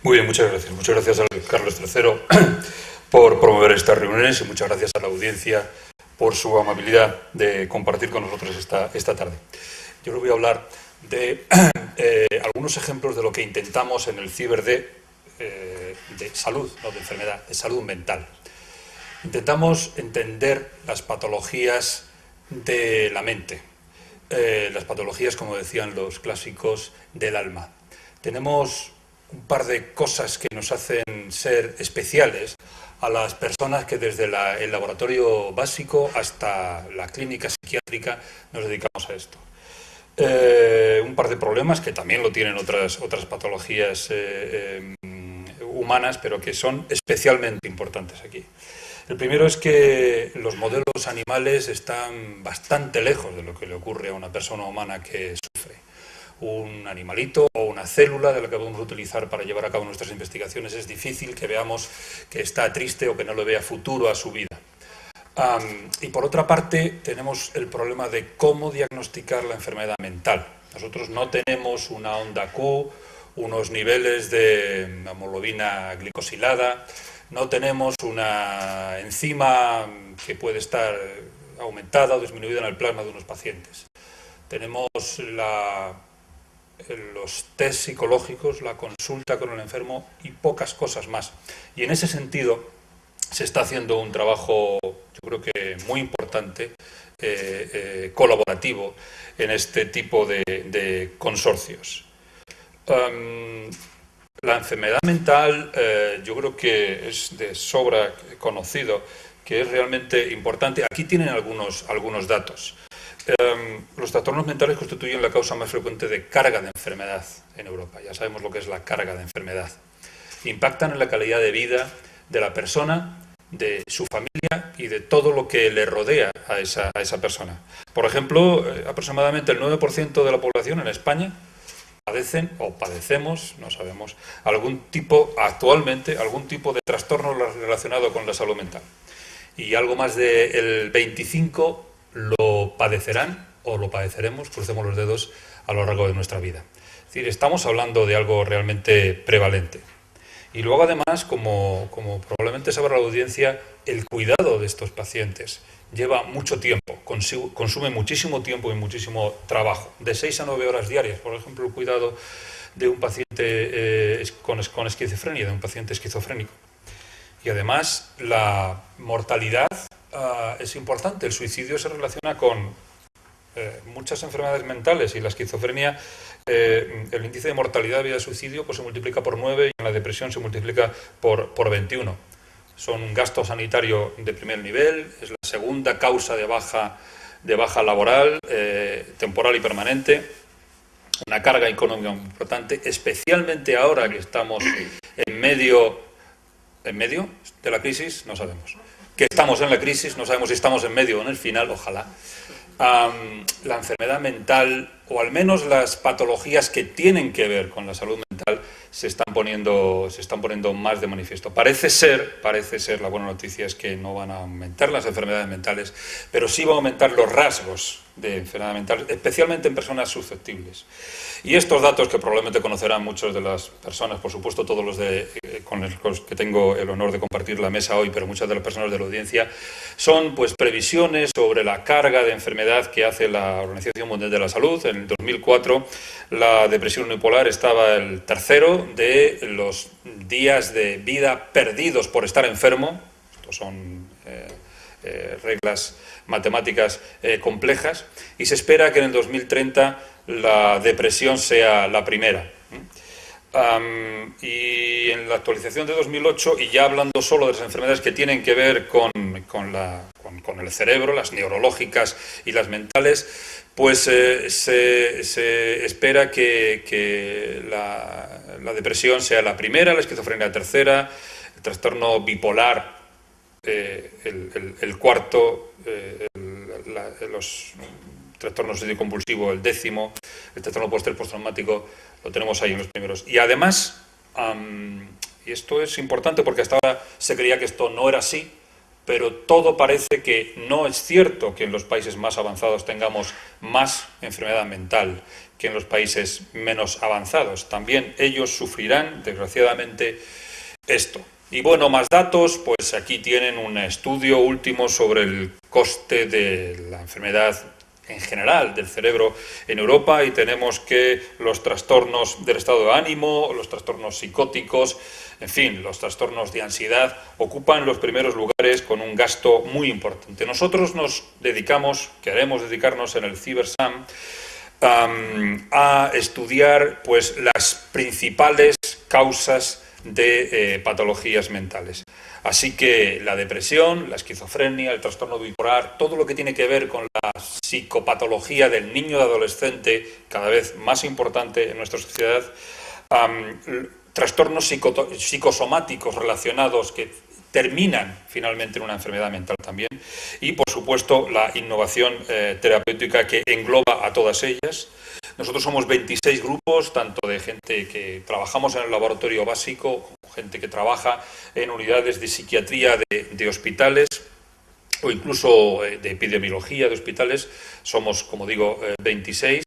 Muy bien, muchas gracias. Muchas gracias a Carlos III por promover estas reuniones y muchas gracias a la audiencia por su amabilidad de compartir con nosotros esta tarde. Yo les voy a hablar de algunos ejemplos de lo que intentamos en el CIBER de salud, no de enfermedad, de salud mental. Intentamos entender las patologías de la mente, las patologías, como decían los clásicos, del alma. Tenemos un par de cosas que nos hacen ser especiales a las personas que desde el laboratorio básico hasta la clínica psiquiátrica nos dedicamos a esto. Un par de problemas que también lo tienen otras patologías humanas, pero que son especialmente importantes aquí. El primero es que los modelos animales están bastante lejos de lo que le ocurre a una persona humana que sufre. Un animalito o una célula de la que podemos utilizar para llevar a cabo nuestras investigaciones, es difícil que veamos que está triste o que no le vea futuro a su vida. Y por otra parte, tenemos el problema de cómo diagnosticar la enfermedad mental. Nosotros no tenemos una onda Q, unos niveles de hemoglobina glicosilada, no tenemos una enzima que puede estar aumentada o disminuida en el plasma de unos pacientes. Tenemos los test psicológicos, la consulta con el enfermo y pocas cosas más. Y en ese sentido se está haciendo un trabajo, yo creo que muy importante, colaborativo en este tipo de consorcios. La enfermedad mental yo creo que es de sobra conocido, que es realmente importante. Aquí tienen algunos datos. Los trastornos mentales constituyen la causa más frecuente de carga de enfermedad en Europa. Ya sabemos lo que es la carga de enfermedad. Impactan en la calidad de vida de la persona, de su familia y de todo lo que le rodea a esa persona. Por ejemplo, aproximadamente el 9% de la población en España padecen o padecemos, no sabemos, actualmente algún tipo de trastorno relacionado con la salud mental. Y algo más del 25% lo padecerán o lo padeceremos, crucemos los dedos, a lo largo de nuestra vida. Es decir, estamos hablando de algo realmente prevalente. Y luego, además, como probablemente sabrá la audiencia, el cuidado de estos pacientes lleva mucho tiempo, consume muchísimo tiempo y muchísimo trabajo, de 6 a 9 horas diarias. Por ejemplo, el cuidado de un paciente con esquizofrenia, de un paciente esquizofrénico. Y además, la mortalidad es importante. El suicidio se relaciona con muchas enfermedades mentales y la esquizofrenia, el índice de mortalidad vía suicidio pues se multiplica por 9 y en la depresión se multiplica por 21. Son un gasto sanitario de primer nivel, es la segunda causa de baja laboral, temporal y permanente, una carga económica importante, especialmente ahora que estamos en medio de la crisis, no sabemos. Que estamos en la crisis, no sabemos si estamos en medio o en el final, ojalá. La enfermedad mental, o al menos las patologías que tienen que ver con la salud mental, se están poniendo más de manifiesto. Parece ser, la buena noticia es que no van a aumentar las enfermedades mentales, pero sí van a aumentar los rasgos de enfermedad mental, especialmente en personas susceptibles. Y estos datos, que probablemente conocerán muchas de las personas, por supuesto todos los con los que tengo el honor de compartir la mesa hoy, pero muchas de las personas de la audiencia, son pues previsiones sobre la carga de enfermedad que hace la Organización Mundial de la Salud. En el 2004 la depresión unipolar estaba el tercero de los días de vida perdidos por estar enfermo. Estos son reglas matemáticas complejas, y se espera que en el 2030 la depresión sea la primera. Y en la actualización de 2008, y ya hablando solo de las enfermedades que tienen que ver con el cerebro, las neurológicas y las mentales, pues se espera que la depresión sea la primera, la esquizofrenia la tercera, el trastorno bipolar el cuarto, los trastornos obsesivo-compulsivo el décimo, el trastorno postraumático lo tenemos ahí en los primeros. Y además, y esto es importante porque hasta ahora se creía que esto no era así, pero todo parece que no es cierto que en los países más avanzados tengamos más enfermedad mental que en los países menos avanzados. También ellos sufrirán, desgraciadamente, esto. Y bueno, más datos, pues aquí tienen un estudio último sobre el coste de la enfermedad en general del cerebro en Europa, y tenemos que los trastornos del estado de ánimo, los trastornos psicóticos, en fin, los trastornos de ansiedad ocupan los primeros lugares con un gasto muy importante. Nosotros nos dedicamos, queremos dedicarnos en el CiberSam a estudiar pues las principales causas de patologías mentales. Así que la depresión, la esquizofrenia, el trastorno bipolar, todo lo que tiene que ver con la psicopatología del niño y adolescente, cada vez más importante en nuestra sociedad, trastornos psicosomáticos relacionados que terminan finalmente en una enfermedad mental también, y por supuesto la innovación terapéutica que engloba a todas ellas. Nosotros somos 26 grupos, tanto de gente que trabajamos en el laboratorio básico, como gente que trabaja en unidades de psiquiatría de hospitales, o incluso de epidemiología de hospitales. Somos, como digo, 26,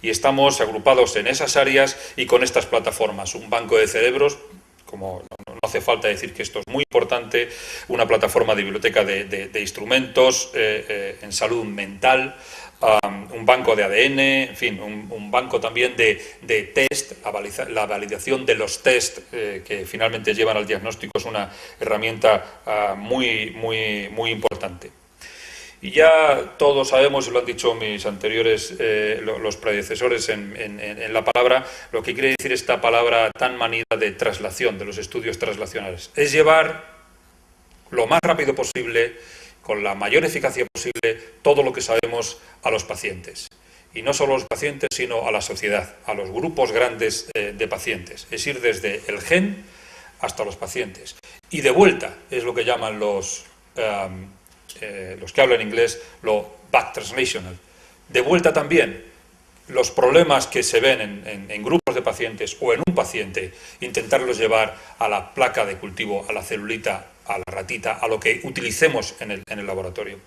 y estamos agrupados en esas áreas y con estas plataformas. Un banco de cerebros, como no hace falta decir que esto es muy importante, una plataforma de biblioteca de instrumentos en salud mental, un banco de ADN, en fin, un banco también de test, la validación de los test que finalmente llevan al diagnóstico es una herramienta muy importante. Y ya todos sabemos, y lo han dicho mis anteriores, los predecesores en la palabra, lo que quiere decir esta palabra tan manida de traslación, de los estudios traslacionales. Es llevar lo más rápido posible, con la mayor eficacia posible, todo lo que sabemos a los pacientes. Y no solo a los pacientes, sino a la sociedad, a los grupos grandes de pacientes. Es ir desde el gen hasta los pacientes. Y de vuelta, es lo que llaman los que hablan inglés, lo back translational. De vuelta también, los problemas que se ven en grupos de pacientes o en un paciente, intentarlos llevar a la placa de cultivo, a la celulita, a la ratita, a lo que utilicemos en el laboratorio.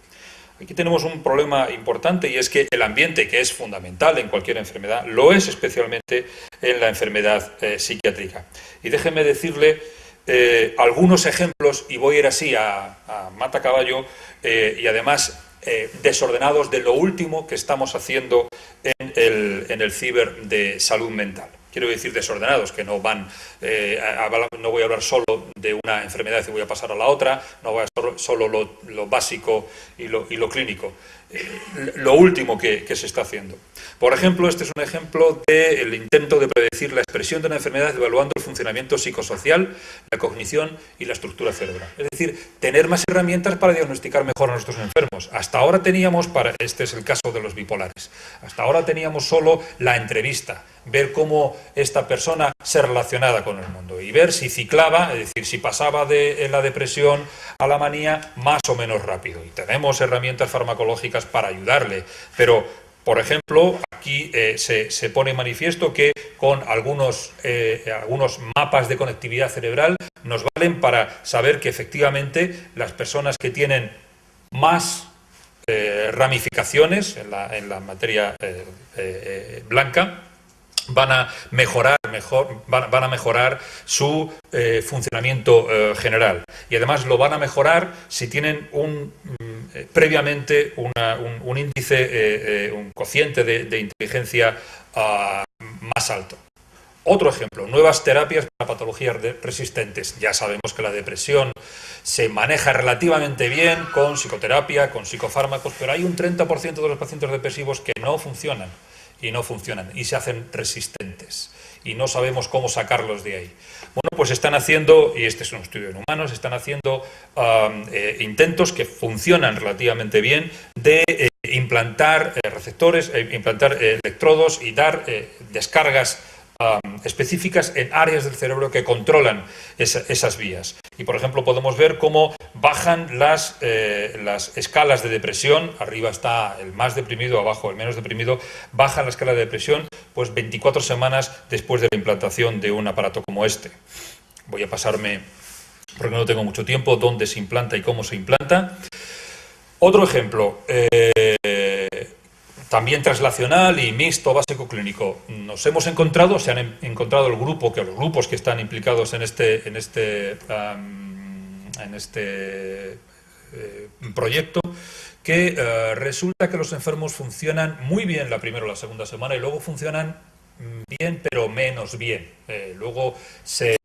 Aquí tenemos un problema importante, y es que el ambiente, que es fundamental en cualquier enfermedad, lo es especialmente en la enfermedad psiquiátrica. Y déjeme decirle algunos ejemplos, y voy a ir así a mata caballo, y además desordenados, de lo último que estamos haciendo en el ciber de salud mental. Quiero decir desordenados, que no van, no voy a hablar solo de una enfermedad y voy a pasar a la otra, no voy a hablar solo lo básico y lo clínico. Lo último que se está haciendo. Por ejemplo, este es un ejemplo del intento de predecir la expresión de una enfermedad evaluando el funcionamiento psicosocial, la cognición y la estructura cerebral. Es decir, tener más herramientas para diagnosticar mejor a nuestros enfermos. Hasta ahora teníamos, este es el caso de los bipolares, hasta ahora teníamos solo la entrevista, ver cómo esta persona se relacionaba con el mundo y ver si ciclaba, es decir, si pasaba de la depresión a la manía más o menos rápido. Y tenemos herramientas farmacológicas para ayudarle, pero, por ejemplo, aquí se pone manifiesto que con algunos mapas de conectividad cerebral nos valen para saber que efectivamente las personas que tienen más ramificaciones en la materia blanca van a mejorar su funcionamiento general, y además lo van a mejorar si tienen previamente un índice, un cociente de inteligencia más alto. Otro ejemplo, nuevas terapias para patologías resistentes. Ya sabemos que la depresión se maneja relativamente bien con psicoterapia, con psicofármacos, pero hay un 30% de los pacientes depresivos que no funcionan y se hacen resistentes y no sabemos cómo sacarlos de ahí. Bueno, pues están haciendo, y este es un estudio en humanos, están haciendo intentos que funcionan relativamente bien de implantar receptores, implantar electrodos y dar descargas específicas en áreas del cerebro que controlan esas vías. Y, por ejemplo, podemos ver cómo bajan las escalas de depresión. Arriba está el más deprimido, abajo el menos deprimido. Bajan la escala de depresión pues 24 semanas después de la implantación de un aparato como este. Voy a pasarme, porque no tengo mucho tiempo, dónde se implanta y cómo se implanta. Otro ejemplo, También translacional y mixto, básico, clínico. Nos hemos encontrado, se han encontrado los grupos que están implicados en este proyecto, que resulta que los enfermos funcionan muy bien la primera o la segunda semana y luego funcionan bien, pero menos bien. Luego se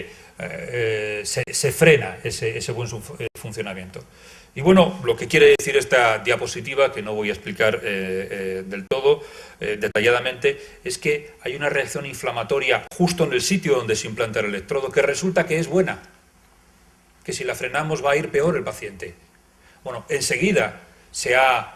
frena ese buen funcionamiento. Y bueno, lo que quiere decir esta diapositiva, que no voy a explicar del todo detalladamente, es que hay una reacción inflamatoria justo en el sitio donde se implanta el electrodo, que resulta que es buena, que si la frenamos va a ir peor el paciente. Bueno, enseguida se ha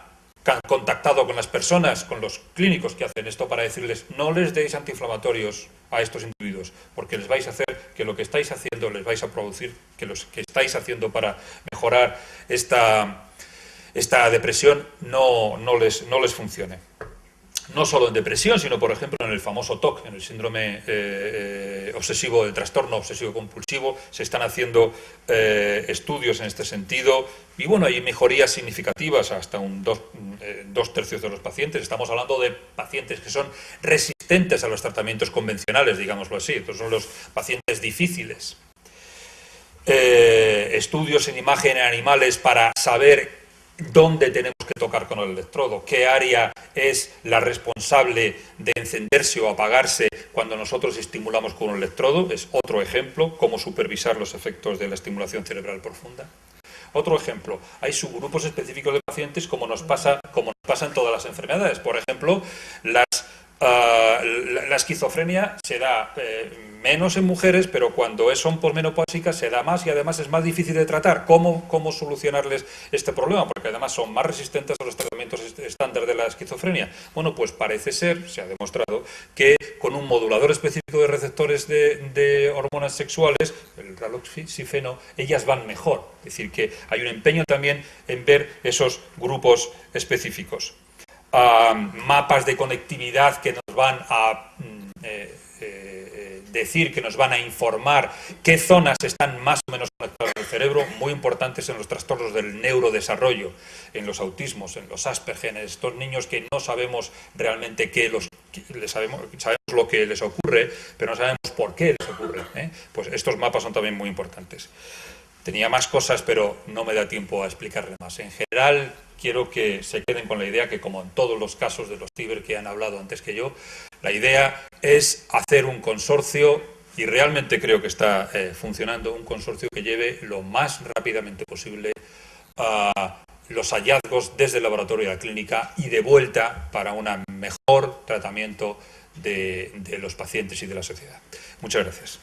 contactado con las personas, con los clínicos que hacen esto, para decirles: no les deis antiinflamatorios a estos individuos, porque les vais a hacer que lo que estáis haciendo, les vais a producir que los que estáis haciendo para mejorar esta depresión no les funcione. No solo en depresión, sino, por ejemplo, en el famoso TOC, en el síndrome obsesivo, del trastorno obsesivo-compulsivo, se están haciendo estudios en este sentido, y bueno, hay mejorías significativas hasta un 2/3 de los pacientes. Estamos hablando de pacientes que son resistentes a los tratamientos convencionales, digámoslo así. Estos son los pacientes difíciles. Estudios en imagen en animales para saber dónde tenemos que tocar con el electrodo, qué área es la responsable de encenderse o apagarse cuando nosotros estimulamos con un electrodo. Es otro ejemplo, cómo supervisar los efectos de la estimulación cerebral profunda. Otro ejemplo, hay subgrupos específicos de pacientes, como nos pasa en todas las enfermedades. Por ejemplo, la esquizofrenia se da menos en mujeres, pero cuando son posmenopáusicas se da más, y además es más difícil de tratar. ¿Cómo solucionarles este problema? Porque además son más resistentes a los tratamientos estándar de la esquizofrenia. Bueno, pues parece ser, se ha demostrado, que con un modulador específico de receptores de hormonas sexuales, el raloxifeno, ellas van mejor. Es decir, que hay un empeño también en ver esos grupos específicos. Mapas de conectividad que nos van a decir, que nos van a informar qué zonas están más o menos conectadas al cerebro, muy importantes en los trastornos del neurodesarrollo, en los autismos, en los Asperger, en estos niños que no sabemos realmente sabemos lo que les ocurre, pero no sabemos por qué les ocurre. Pues estos mapas son también muy importantes. Tenía más cosas, pero no me da tiempo a explicarle más. En general, quiero que se queden con la idea que, como en todos los casos de los ciber que han hablado antes que yo, la idea es hacer un consorcio, y realmente creo que está funcionando, un consorcio que lleve lo más rápidamente posible los hallazgos desde el laboratorio a la clínica y de vuelta para un mejor tratamiento de los pacientes y de la sociedad. Muchas gracias.